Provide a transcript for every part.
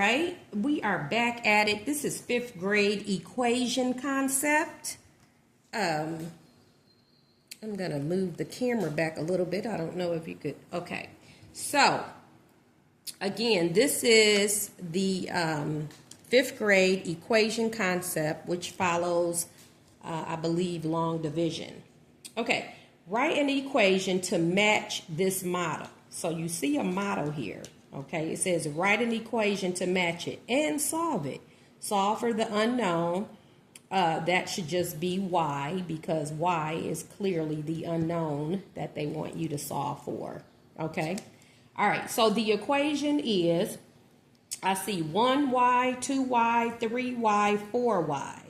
right, we are back at it. This is 5th grade equation concept. I'm going to move the camera back a little bit. I don't know if you could. Okay. So, again, this is the 5th grade equation concept, which follows, I believe, long division. Okay. Write an equation to match this model. So, you see a model here. Okay, it says write an equation to match it and solve it. Solve for the unknown. That should just be y, because y is clearly the unknown that they want you to solve for. Okay, all right, so the equation is, I see 1y, 2y, 3y, 4y.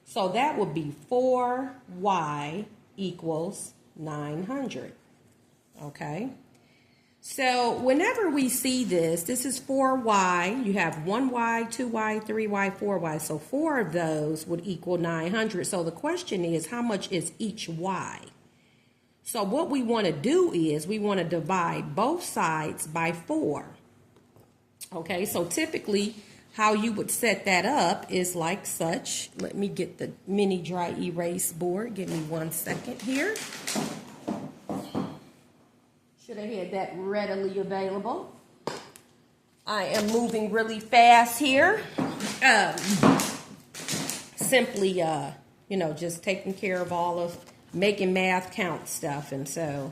So that would be 4y equals 900. Okay. So whenever we see this, this is 4y. You have 1y, 2y, 3y, 4y. So 4 of those would equal 900. So the question is, how much is each y? So what we want to do is we want to divide both sides by 4. Okay, so typically how you would set that up is like such. Let me get the mini dry erase board. Give me 1 second here. Should have had that readily available. I am moving really fast here. Simply, just taking care of all of making math count stuff. And so,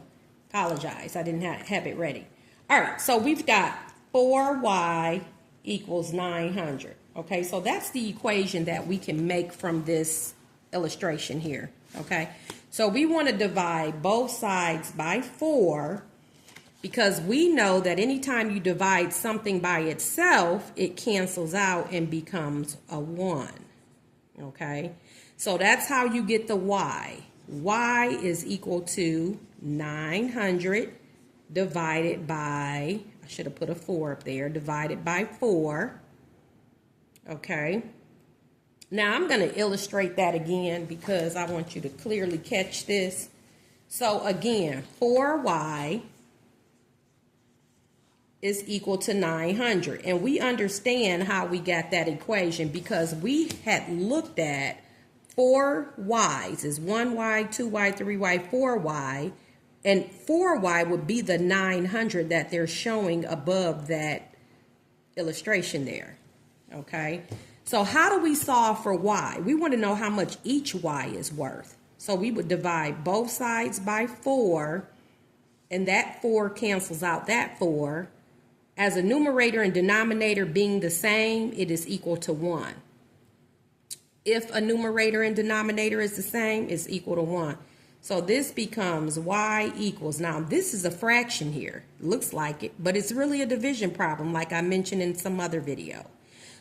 apologize. I didn't have it ready. All right, so we've got 4y equals 900. Okay, so that's the equation that we can make from this illustration here. Okay, so we want to divide both sides by 4. Because we know that anytime you divide something by itself, it cancels out and becomes a 1. Okay? So that's how you get the y. Y is equal to 900 divided by, I should have put a 4 up there, divided by 4. Okay? Now I'm going to illustrate that again because I want you to clearly catch this. So again, 4y is equal to 900. And we understand how we got that equation because we had looked at 4 y's is 1y, 2y, 3y, 4y. And 4y would be the 900 that they're showing above that illustration there. Okay. So how do we solve for y? We want to know how much each y is worth. So we would divide both sides by 4. And that 4 cancels out that 4. As a numerator and denominator being the same, it is equal to 1. If a numerator and denominator is the same, it's equal to 1. So this becomes y equals, now this is a fraction here. Looks like it, but it's really a division problem like I mentioned in some other video.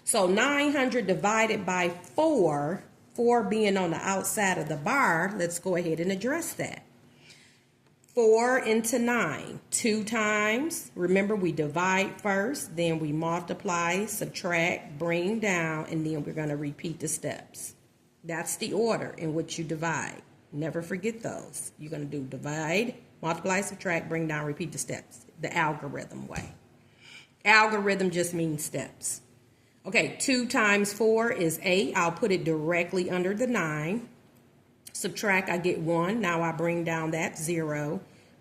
So 900 divided by 4, 4 being on the outside of the bar, let's go ahead and address that. 4 into 9, 2 times. Remember, we divide first, then we multiply, subtract, bring down, and then we're going to repeat the steps. That's the order in which you divide. Never forget those. You're going to do divide, multiply, subtract, bring down, repeat the steps. The algorithm way. Algorithm just means steps. Okay, 2 times 4 is 8. I'll put it directly under the 9. Subtract, I get 1. Now I bring down that 0.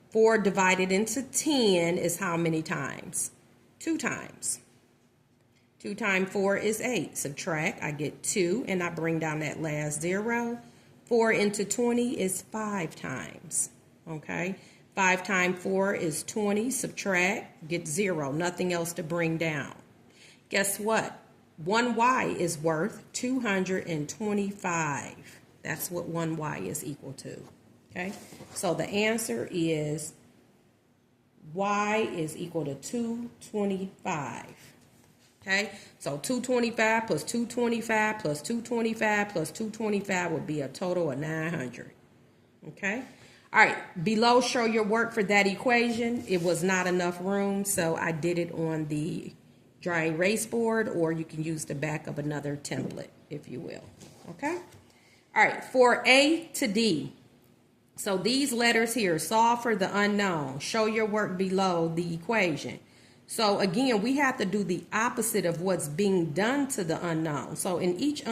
4 divided into 10 is how many times? 2 times. 2 times 4 is 8. Subtract, I get 2, and I bring down that last 0. 4 into 20 is 5 times. Okay? 5 times 4 is 20. Subtract, get 0. Nothing else to bring down. Guess what? 1y is worth 225. That's what 1y is equal to. Okay, so the answer is y is equal to 225. Okay, so 225 plus 225 plus 225 plus 225 would be a total of 900. Okay, all right, below show your work for that equation. It was not enough room, so I did it on the dry erase board, or you can use the back of another template, if you will. Okay. All right, for A to D. So these letters here, solve for the unknown. Show your work below the equation. So again, we have to do the opposite of what's being done to the unknown. So in each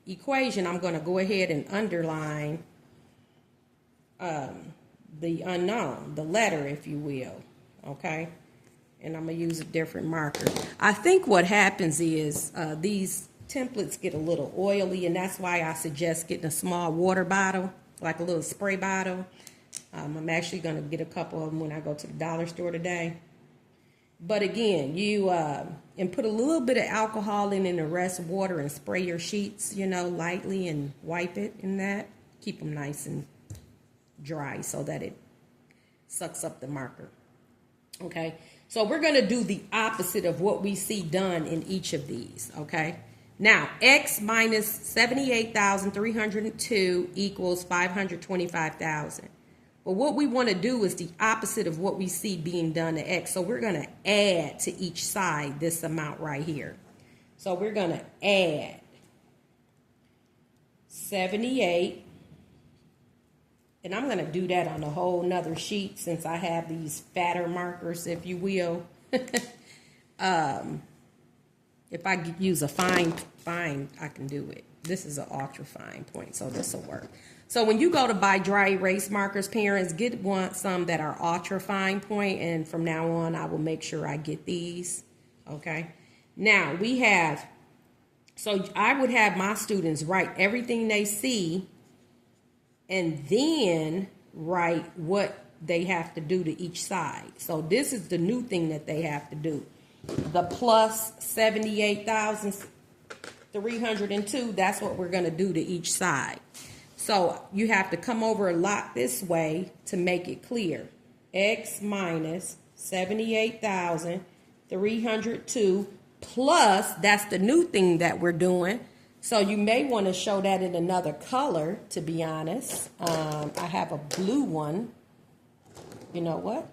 equation, I'm going to go ahead and underline the unknown, the letter, if you will, okay? And I'm going to use a different marker. I think what happens is these templates get a little oily, and that's why I suggest getting a small water bottle, like a little spray bottle. I'm actually going to get a couple of them when I go to the dollar store today. But again, you and put a little bit of alcohol in the rest of water and spray your sheets, you know, lightly, and wipe it in that. Keep them nice and dry so that it sucks up the marker. Okay, so we're going to do the opposite of what we see done in each of these. Okay, now x minus 78,302 equals 525,000. But what we want to do is the opposite of what we see being done to x. So we're going to add to each side this amount right here. So we're going to add 78. And I'm going to do that on a whole nother sheet since I have these fatter markers, if you will. If I use a fine, I can do it. This is an ultra fine point, so this will work. So when you go to buy dry erase markers, parents, get some that are ultra fine point, and from now on, I will make sure I get these. Okay. Now we have, so I would have my students write everything they see, and then write what they have to do to each side. So this is the new thing that they have to do. The plus 78,302, that's what we're going to do to each side. So you have to come over a lot this way to make it clear. X minus 78,302 plus, that's the new thing that we're doing. So you may want to show that in another color, to be honest. I have a blue one. You know what?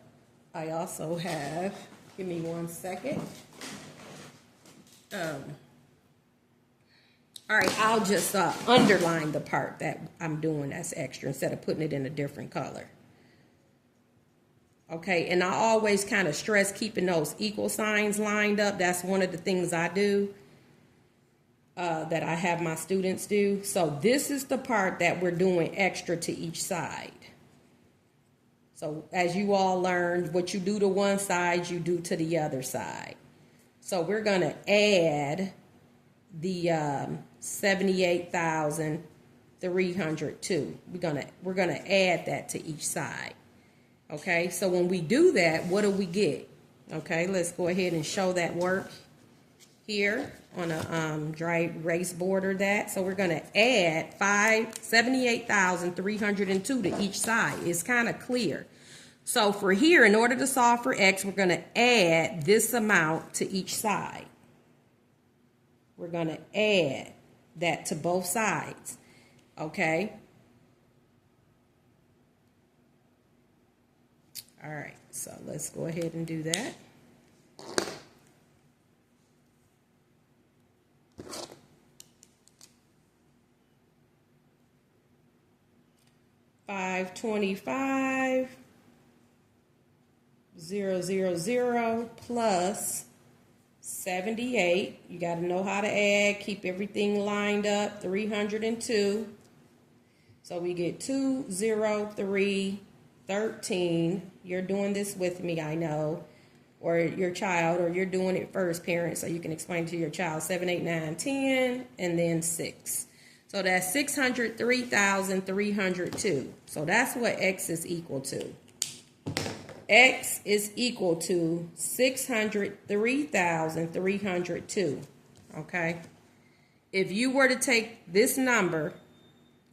I also have, give me 1 second. All right, I'll just underline the part that I'm doing that's extra instead of putting it in a different color. Okay, and I always kind of stress keeping those equal signs lined up. That's one of the things I do. That I have my students do. So this is the part that we're doing extra to each side. So as you all learned, what you do to one side, you do to the other side. So we're going to add the 78,302. We're gonna add that to each side. Okay, so when we do that, what do we get? Okay, let's go ahead and show that work here on a dry erase board or that. So we're going to add 78,302 to each side. It's kind of clear. So for here, in order to solve for x, we're going to add this amount to each side. We're going to add that to both sides. Okay. All right, so let's go ahead and do that. $525,000 plus 78. You got to know how to add. Keep everything lined up. 302. So we get 20313. You're doing this with me, I know, or your child, or you're doing it first, parents, so you can explain to your child 7, 8, 9, 10, and then 6. So that's 603,302. So that's what x is equal to. X is equal to 603,302. Okay. If you were to take this number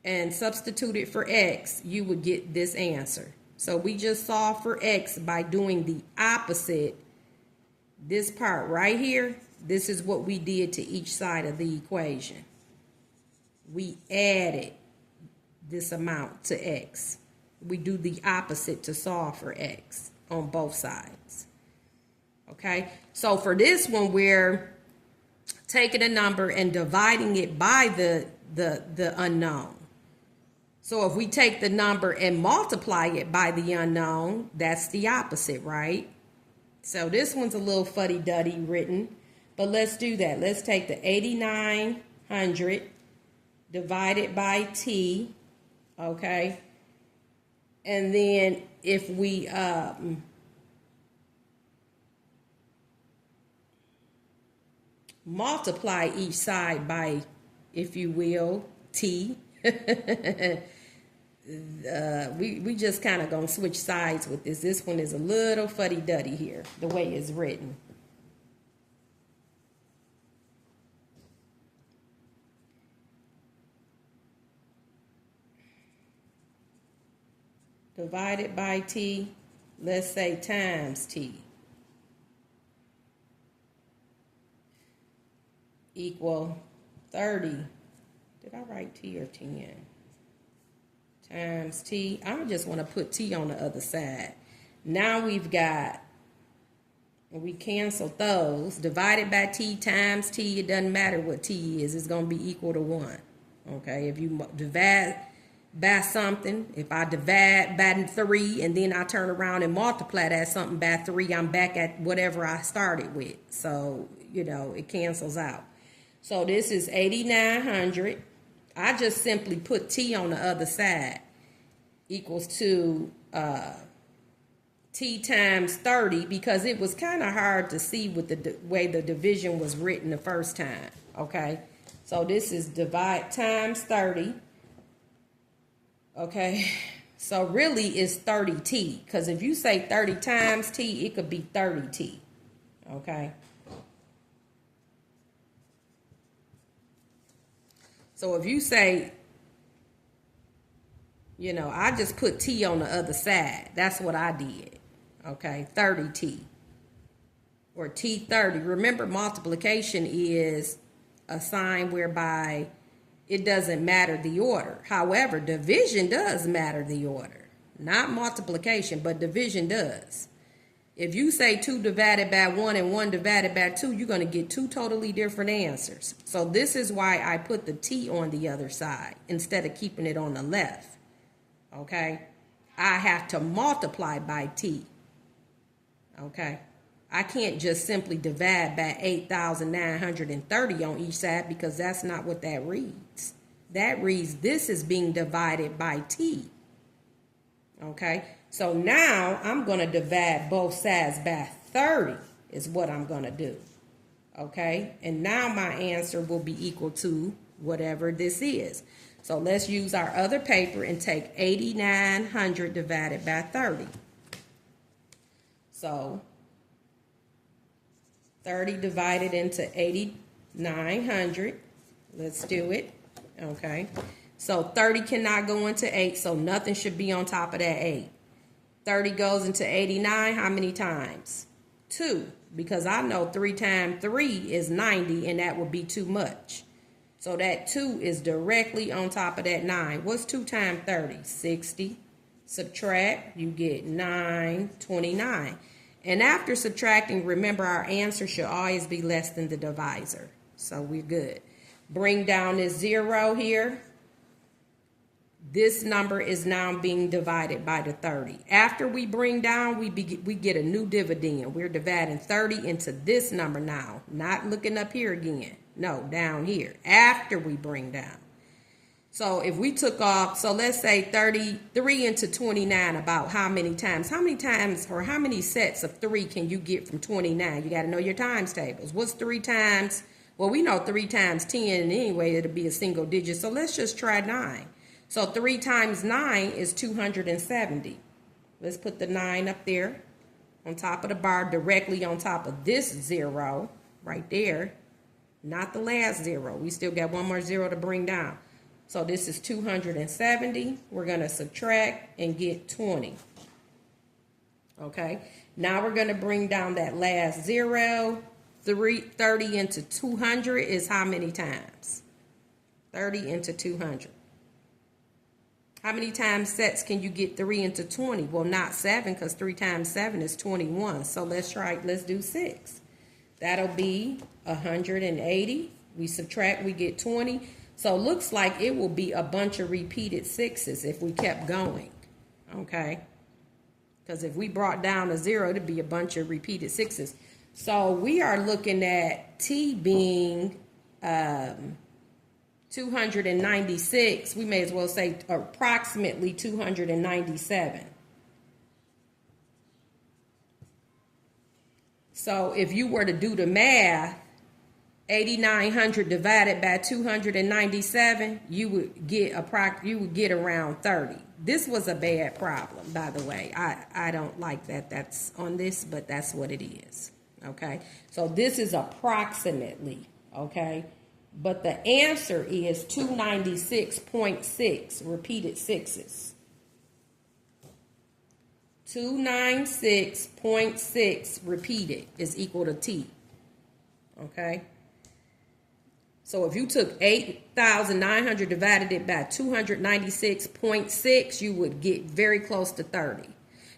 and substitute it for x, you would get this answer. So we just solved for x by doing the opposite. This part right here, this is what we did to each side of the equation. We added this amount to x. We do the opposite to solve for x on both sides. Okay, so for this one, we're taking a number and dividing it by the unknown. So if we take the number and multiply it by the unknown, that's the opposite, right? So this one's a little fuddy-duddy written, but let's do that. Let's take the 8,900 divided by T, okay? And then if we multiply each side by, if you will, T, we just kind of gonna switch sides with this. This one is a little fuddy-duddy here, the way it's written. Divided by T, let's say times T, equal 30. Did I write T or 10? Times T. I just want to put T on the other side. Now we've got, we cancel those. Divided by T times T, it doesn't matter what T is. It's going to be equal to 1. Okay, if you divide by something, if I divide by 3 and then I turn around and multiply that something by 3, I'm back at whatever I started with. So, you know, it cancels out. So this is 8,900. I just simply put T on the other side equals to T times 30 because it was kind of hard to see with the way the division was written the first time. Okay, so this is divide times 30. Okay, so really it's 30T because if you say 30 times T, it could be 30T. Okay. So if you say, you know, I just put T on the other side. That's what I did. Okay, 30T or T30. Remember, multiplication is a sign whereby it doesn't matter the order. However, division does matter the order. Not multiplication, but division does. If you say 2 divided by 1 and 1 divided by 2, you're going to get 2 totally different answers. So this is why I put the T on the other side instead of keeping it on the left. Okay? I have to multiply by T. Okay? I can't just simply divide by 8,930 on each side because that's not what that reads. That reads this is being divided by T. Okay? So now I'm going to divide both sides by 30 is what I'm going to do. Okay? And now my answer will be equal to whatever this is. So let's use our other paper and take 8,900 divided by 30. So 30 divided into 8,900. Let's do it. Okay. So 30 cannot go into 8, so nothing should be on top of that 8. 30 goes into 89 how many times? 2, because I know 3 times 3 is 90, and that would be too much. So that 2 is directly on top of that 9. What's 2 times 30? 60. Subtract, you get 9, 29. And after subtracting, remember our answer should always be less than the divisor. So we're good. Bring down this 0 here. This number is now being divided by the 30. After we bring down, we get a new dividend. We're dividing 30 into this number now. Not looking up here again. No, down here. After we bring down. So if we took off, so let's say 33 into 29 about how many times? How many times or how many sets of 3 can you get from 29? You got to know your times tables. What's 3 times? Well, we know 3 times 10, and anyway, it'll be a single digit. So let's just try 9. So 3 times 9 is 270. Let's put the 9 up there on top of the bar, directly on top of this 0 right there. Not the last 0. We still got one more 0 to bring down. So this is 270. We're going to subtract and get 20. Okay. Now we're going to bring down that last 0. 30 into 200 is how many times? 30 into 200. How many times sets can you get 3 into 20? Well, not 7, because 3 times 7 is 21. So let's do 6. That'll be 180. We subtract, we get 20. So it looks like it will be a bunch of repeated 6s if we kept going. Okay. Because if we brought down a 0, it'd be a bunch of repeated 6s. So we are looking at T being 296. We may as well say approximately 297. So if you were to do the math, 8,900 divided by 297, you would get around 30. This was a bad problem, by the way. I don't like that that's on this, but that's what it is. Okay, so this is approximately, okay, but the answer is 296.6 repeated 6s. 296.6 repeated is equal to T. Okay. So if you took 8,900 divided it by 296.6, you would get very close to 30.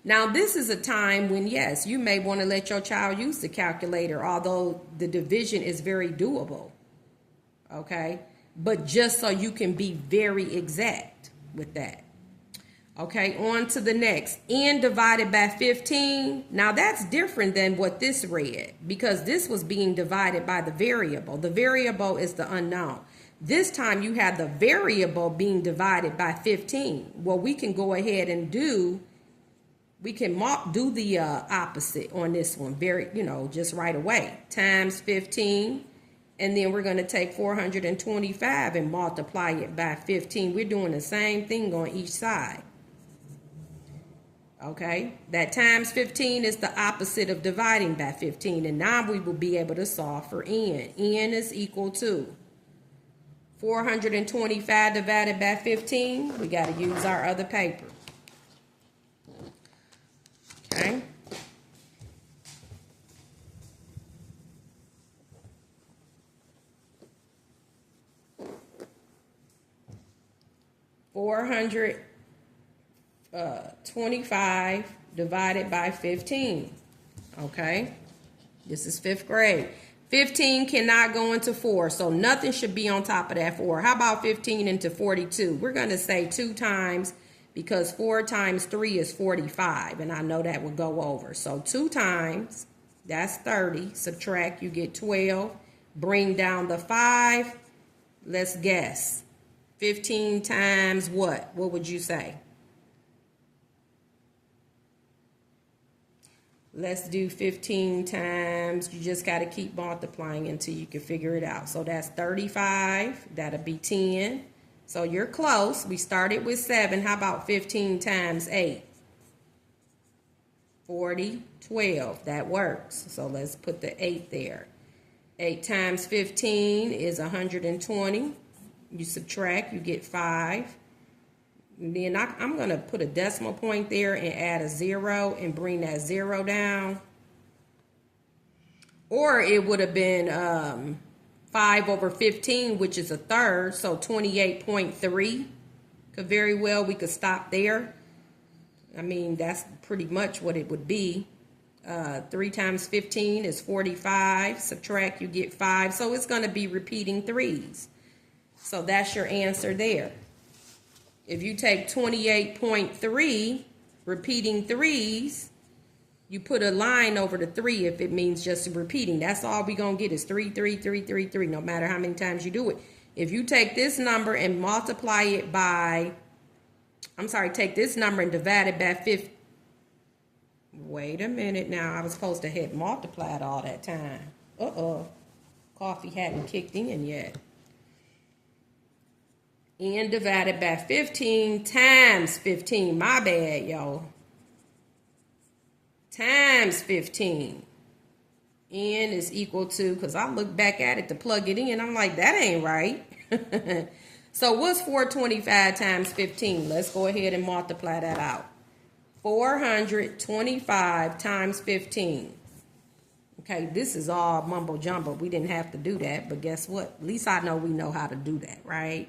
Now, this is a time when, yes, you may want to let your child use the calculator, although the division is very doable. Okay. But just so you can be very exact with that. Okay, on to the next. N divided by 15. Now that's different than what this read, because this was being divided by the variable. The variable is the unknown. This time you have the variable being divided by 15. Well, we can go ahead and do the opposite on this one, just right away. Times 15. And then we're going to take 425 and multiply it by 15. We're doing the same thing on each side. Okay, that times 15 is the opposite of dividing by 15. And now we will be able to solve for n. N is equal to 425 divided by 15. We got to use our other paper. Okay. $425 divided by 15. Okay, this is 5th grade. 15 cannot go into 4, so nothing should be on top of that 4. How about 15 into 42? We're going to say 2 times, because 4 times 3 is 45, and I know that would go over. So 2 times, that's 30. Subtract, you get 12. Bring down the 5. Let's guess. 15 times what? What would you say? Let's do 15 times. You just got to keep multiplying until you can figure it out. So that's 35. That'll be 10. So you're close. We started with 7. How about 15 times 8? 40, 12. That works. So let's put the 8 there. 8 times 15 is 120. You subtract, you get 5. And then I'm going to put a decimal point there and add a 0 and bring that 0 down. Or it would have been 5 over 15, which is a third, so 28.3. We could stop there. I mean, that's pretty much what it would be. 3 times 15 is 45. Subtract, you get 5. So it's going to be repeating 3s. So that's your answer there. If you take 28.3, repeating 3s, you put a line over the 3 if it means just repeating. That's all we're going to get is 3, 3, 3, 3, 3, no matter how many times you do it. If you take this number and multiply it by, take this number and divide it by 50. Wait a minute now. I was supposed to have multiplied all that time. Coffee hadn't kicked in yet. N divided by 15 times 15. My bad, y'all. Times 15. N is equal to, because I look back at it to plug it in, I'm like, that ain't right. So what's 425 times 15? Let's go ahead and multiply that out. 425 times 15. Okay, this is all mumbo jumbo. We didn't have to do that, but guess what? At least I know we know how to do that, right?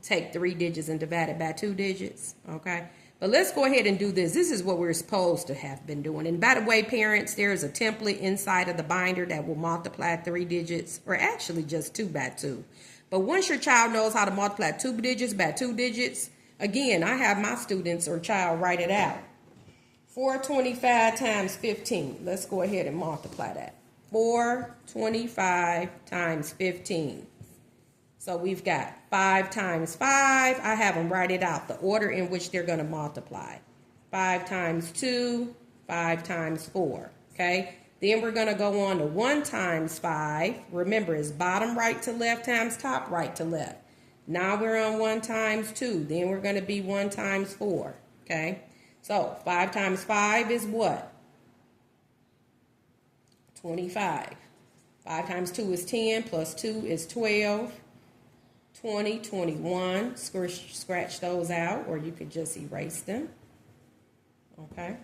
Take 3 digits and divide it by 2 digits, okay? But let's go ahead and do this. This is what we're supposed to have been doing. And by the way, parents, there's a template inside of the binder that will multiply 3 digits, or actually just 2 by 2. But once your child knows how to multiply 2 digits by 2 digits, again, I have my students or child write it out. 425 times 15. Let's go ahead and multiply that. 425 times 15. So we've got 5 times 5. I have them write it out, the order in which they're going to multiply. 5 times 2, 5 times 4. Okay? Then we're going to go on to 1 times 5. Remember, it's bottom right to left times top right to left. Now we're on 1 times 2. Then we're going to be 1 times 4. Okay? So 5 times 5 is what? 25. 5 times 2 is 10, plus 2 is 12. 20, 21. Scratch those out, or you could just erase them. Okay.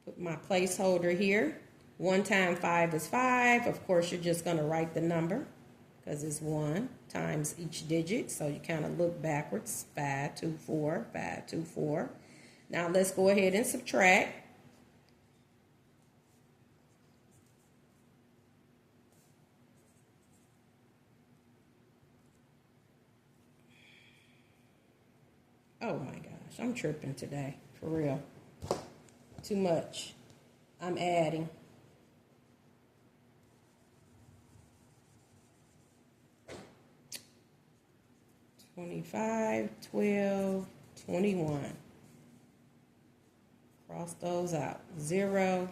Put my placeholder here. 1 times 5 is 5. Of course, you're just going to write the number because it's 1 times each digit. So you kind of look backwards. 5, 2, 4, 5, 2, 4. Now let's go ahead and subtract. Oh my gosh, I'm tripping today, for real. Too much. I'm adding. $25, $12, $21. Cross those out. 0,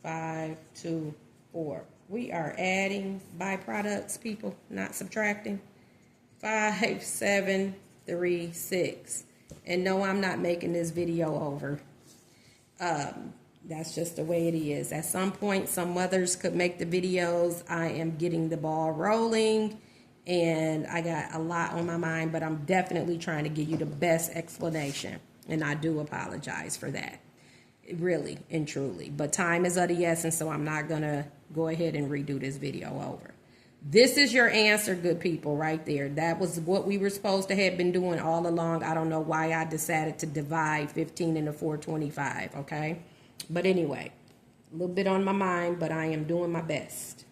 5, 2, 4. We are adding byproducts, people, not subtracting. 5, 7, 3, 6. And no, I'm not making this video over. That's just the way it is. At some point, some mothers could make the videos. I am getting the ball rolling, and I got a lot on my mind, but I'm definitely trying to give you the best explanation, and I do apologize for that, really and truly. But time is of the essence, so I'm not going to go ahead and redo this video over. This is your answer, good people, right there. That was what we were supposed to have been doing all along. I don't know why I decided to divide 15 into 425, okay? But anyway, a little bit on my mind, but I am doing my best.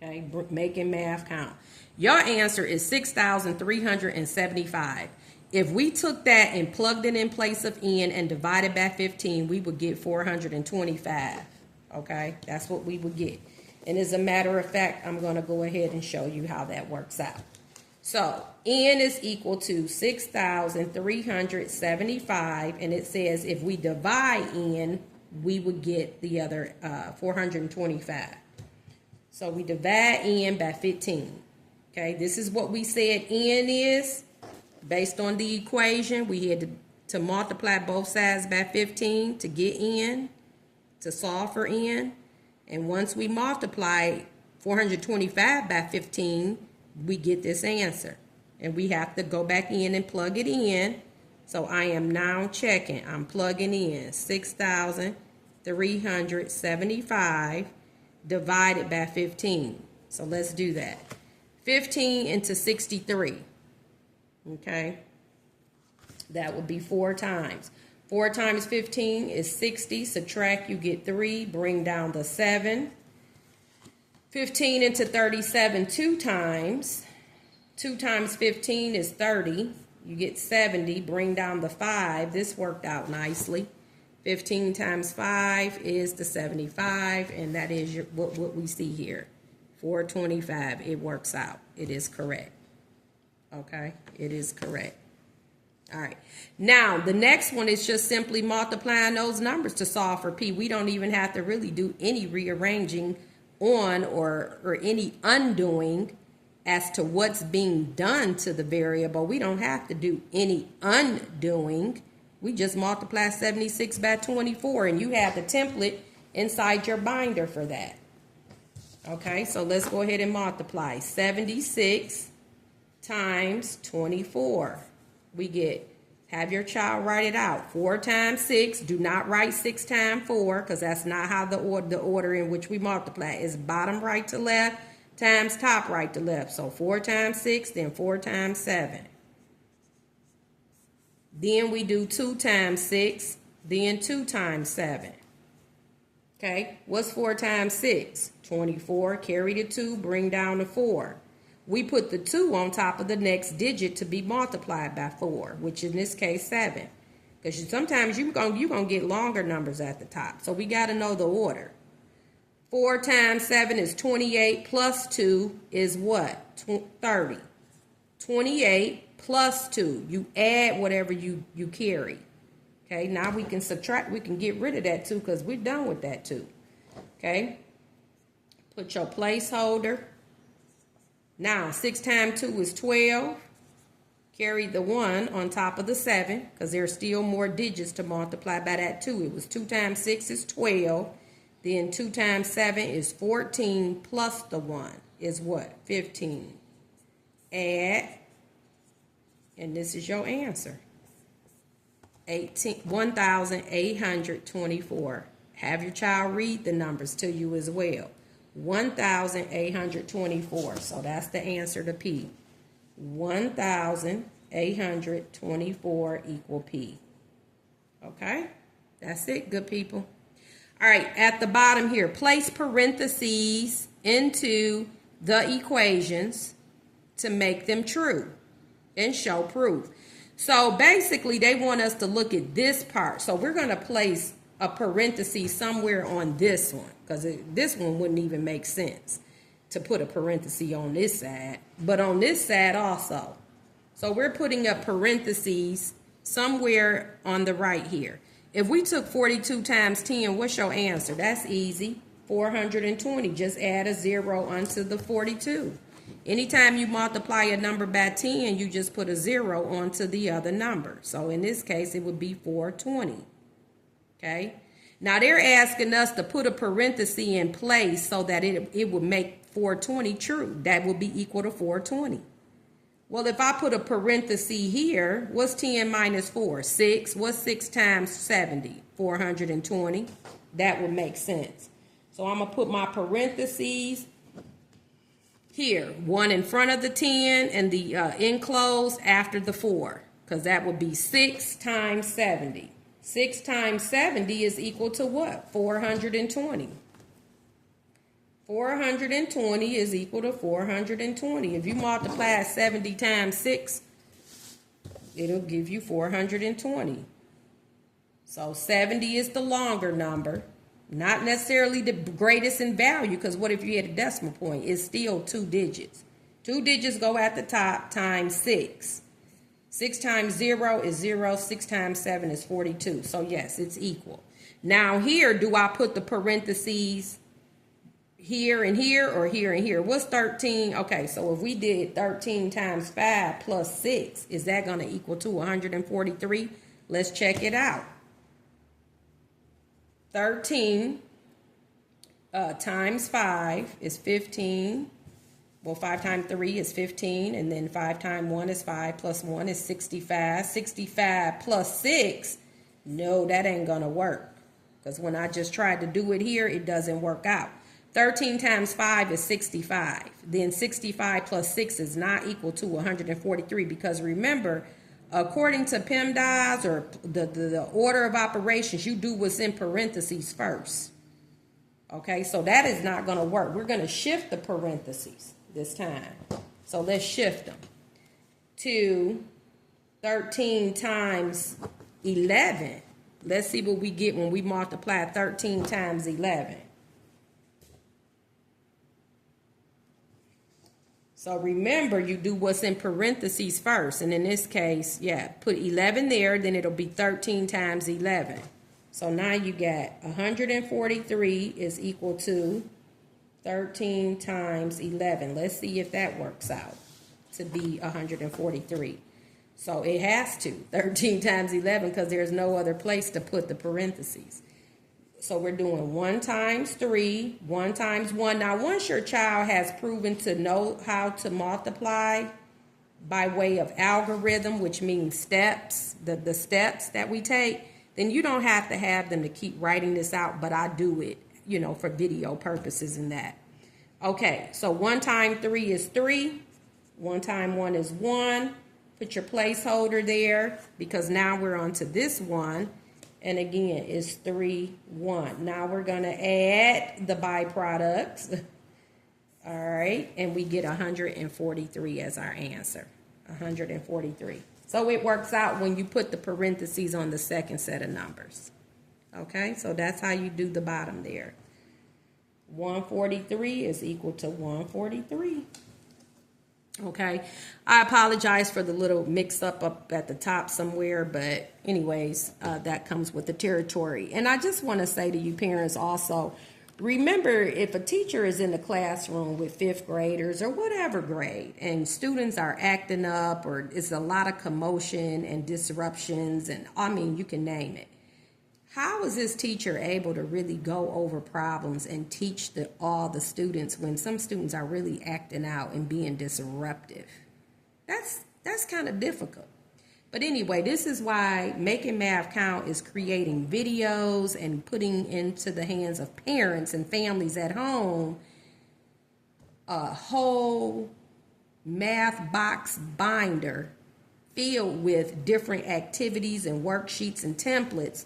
Okay, making math count. Your answer is 6,375. If we took that and plugged it in place of n and divided by 15, we would get 425, okay? That's what we would get. And as a matter of fact, I'm going to go ahead and show you how that works out. So, n is equal to 6,375, and it says if we divide n, we would get the other 425. So, we divide n by 15. Okay, this is what we said n is. Based on the equation, we had to multiply both sides by 15 to get n, to solve for n. And once we multiply 425 by 15, we get this answer. And we have to go back in and plug it in. So I am now checking. I'm plugging in 6,375 divided by 15. So let's do that. 15 into 63. Okay. That would be 4 times. 4 times 15 is 60. Subtract, you get 3. Bring down the 7. 15 into 37 2 times. 2 times 15 is 30. You get 70. Bring down the 5. This worked out nicely. 15 times 5 is the 75. And that is what we see here. 425. It works out. It is correct. Okay? It is correct. All right. Now, the next one is just simply multiplying those numbers to solve for P. We don't even have to really do any rearranging on or any undoing as to what's being done to the variable. We don't have to do any undoing. We just multiply 76 by 24, and you have the template inside your binder for that. Okay, so let's go ahead and multiply 76 times 24. We get, have your child write it out. 4 times 6. Do not write 6 times 4 because that's not how the order in which we multiply is bottom right to left times top right to left. So 4 times 6, then 4 times 7. Then we do 2 times 6, then 2 times 7. Okay, what's 4 times 6? 24. Carry the 2, bring down the 4. We put the 2 on top of the next digit to be multiplied by 4, which in this case 7. Because sometimes you're gonna get longer numbers at the top. So we got to know the order. 4 times 7 is 28 plus 2 is what? 30. 28 plus 2. You add whatever you carry. Okay, now we can subtract. We can get rid of that 2 because we're done with that 2. Okay, put your placeholder. Now, 6 times 2 is 12. Carry the 1 on top of the 7 because there's still more digits to multiply by that 2. It was 2 times 6 is 12. Then 2 times 7 is 14 plus the 1 is what? 15. Add, and this is your answer. 1,824. Have your child read the numbers to you as well. 1,824. So that's the answer to P. 1,824 equal P. Okay? That's it, good people. All right, at the bottom here, place parentheses into the equations to make them true and show proof. So basically, they want us to look at this part. So we're going to place a parenthesis somewhere on this one because this one wouldn't even make sense to put a parenthesis on this side, but on this side also. So we're putting up parentheses somewhere on the right here. If we took 42 times 10, what's your answer? That's easy. 420. Just add a 0 onto the 42. Anytime you multiply a number by 10, you just put a 0 onto the other number. So in this case, it would be 420. Okay? Now they're asking us to put a parenthesis in place so that it would make 420 true. That would be equal to 420. Well, if I put a parenthesis here, what's 10 minus 4? 6. What's 6 times 70? 420. That would make sense. So I'm going to put my parentheses here. 1 in front of the 10 and the enclosed after the 4. Because that would be 6 times 70. 6 times 70 is equal to what? 420. 420 is equal to 420. If you multiply 70 times 6, it'll give you 420. So 70 is the longer number. Not necessarily the greatest in value, because what if you had a decimal point? It's still 2 digits. 2 digits go at the top times 6. 6 times 0 is 0. 6 times 7 is 42. So yes, it's equal. Now here, do I put the parentheses here and here or here and here? What's 13? Okay, so if we did 13 times 5 plus 6, is that going to equal to 143? Let's check it out. 13 times 5 is 15. Well, 5 times 3 is 15, and then 5 times 1 is 5, plus 1 is 65. 65 plus 6, no, that ain't going to work. Because when I just tried to do it here, it doesn't work out. 13 times 5 is 65. Then 65 plus 6 is not equal to 143, because remember, according to PEMDAS or the order of operations, you do what's in parentheses first. Okay, so that is not going to work. We're going to shift the parentheses this time. So let's shift them to 13 times 11. Let's see what we get when we multiply 13 times 11. So remember, you do what's in parentheses first. And in this case, yeah, put 11 there, then it'll be 13 times 11. So now you got 143 is equal to 13 times 11. Let's see if that works out to be 143. So it has to, 13 times 11, because there's no other place to put the parentheses. So we're doing 1 times 3, 1 times 1. Now, once your child has proven to know how to multiply by way of algorithm, which means steps, the steps that we take, then you don't have to have them to keep writing this out, but I do it, you know, for video purposes and that. Okay, so 1 times 3 is 3. 1 times 1 is 1. Put your placeholder there, because now we're on to this one. And again, it's 3, 1. Now we're going to add the byproducts. All right. And we get 143 as our answer. 143. So it works out when you put the parentheses on the second set of numbers. Okay, so that's how you do the bottom there. 143 is equal to 143. Okay, I apologize for the little mix up at the top somewhere, but anyways, that comes with the territory. And I just want to say to you parents also, remember, if a teacher is in the classroom with fifth graders or whatever grade, and students are acting up, or it's a lot of commotion and disruptions, and I mean, you can name it. How is this teacher able to really go over problems and teach all the students when some students are really acting out and being disruptive? That's kind of difficult. But anyway, this is why Making Math Count is creating videos and putting into the hands of parents and families at home a whole math box binder filled with different activities and worksheets and templates.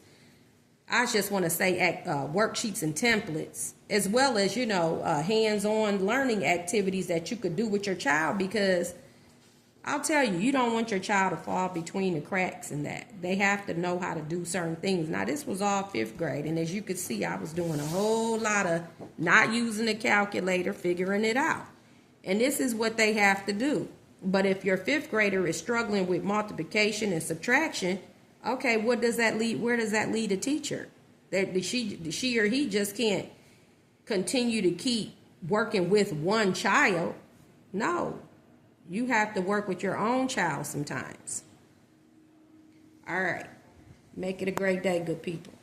I just want to say worksheets and templates, as well as, hands-on learning activities that you could do with your child, because I'll tell you, you don't want your child to fall between the cracks in that. They have to know how to do certain things. Now, this was all fifth grade, and as you could see, I was doing a whole lot of not using a calculator, figuring it out. And this is what they have to do. But if your fifth grader is struggling with multiplication and subtraction, okay, what does that lead? Where does that lead a teacher? That she or he just can't continue to keep working with one child. No, you have to work with your own child sometimes. All right, make it a great day, good people.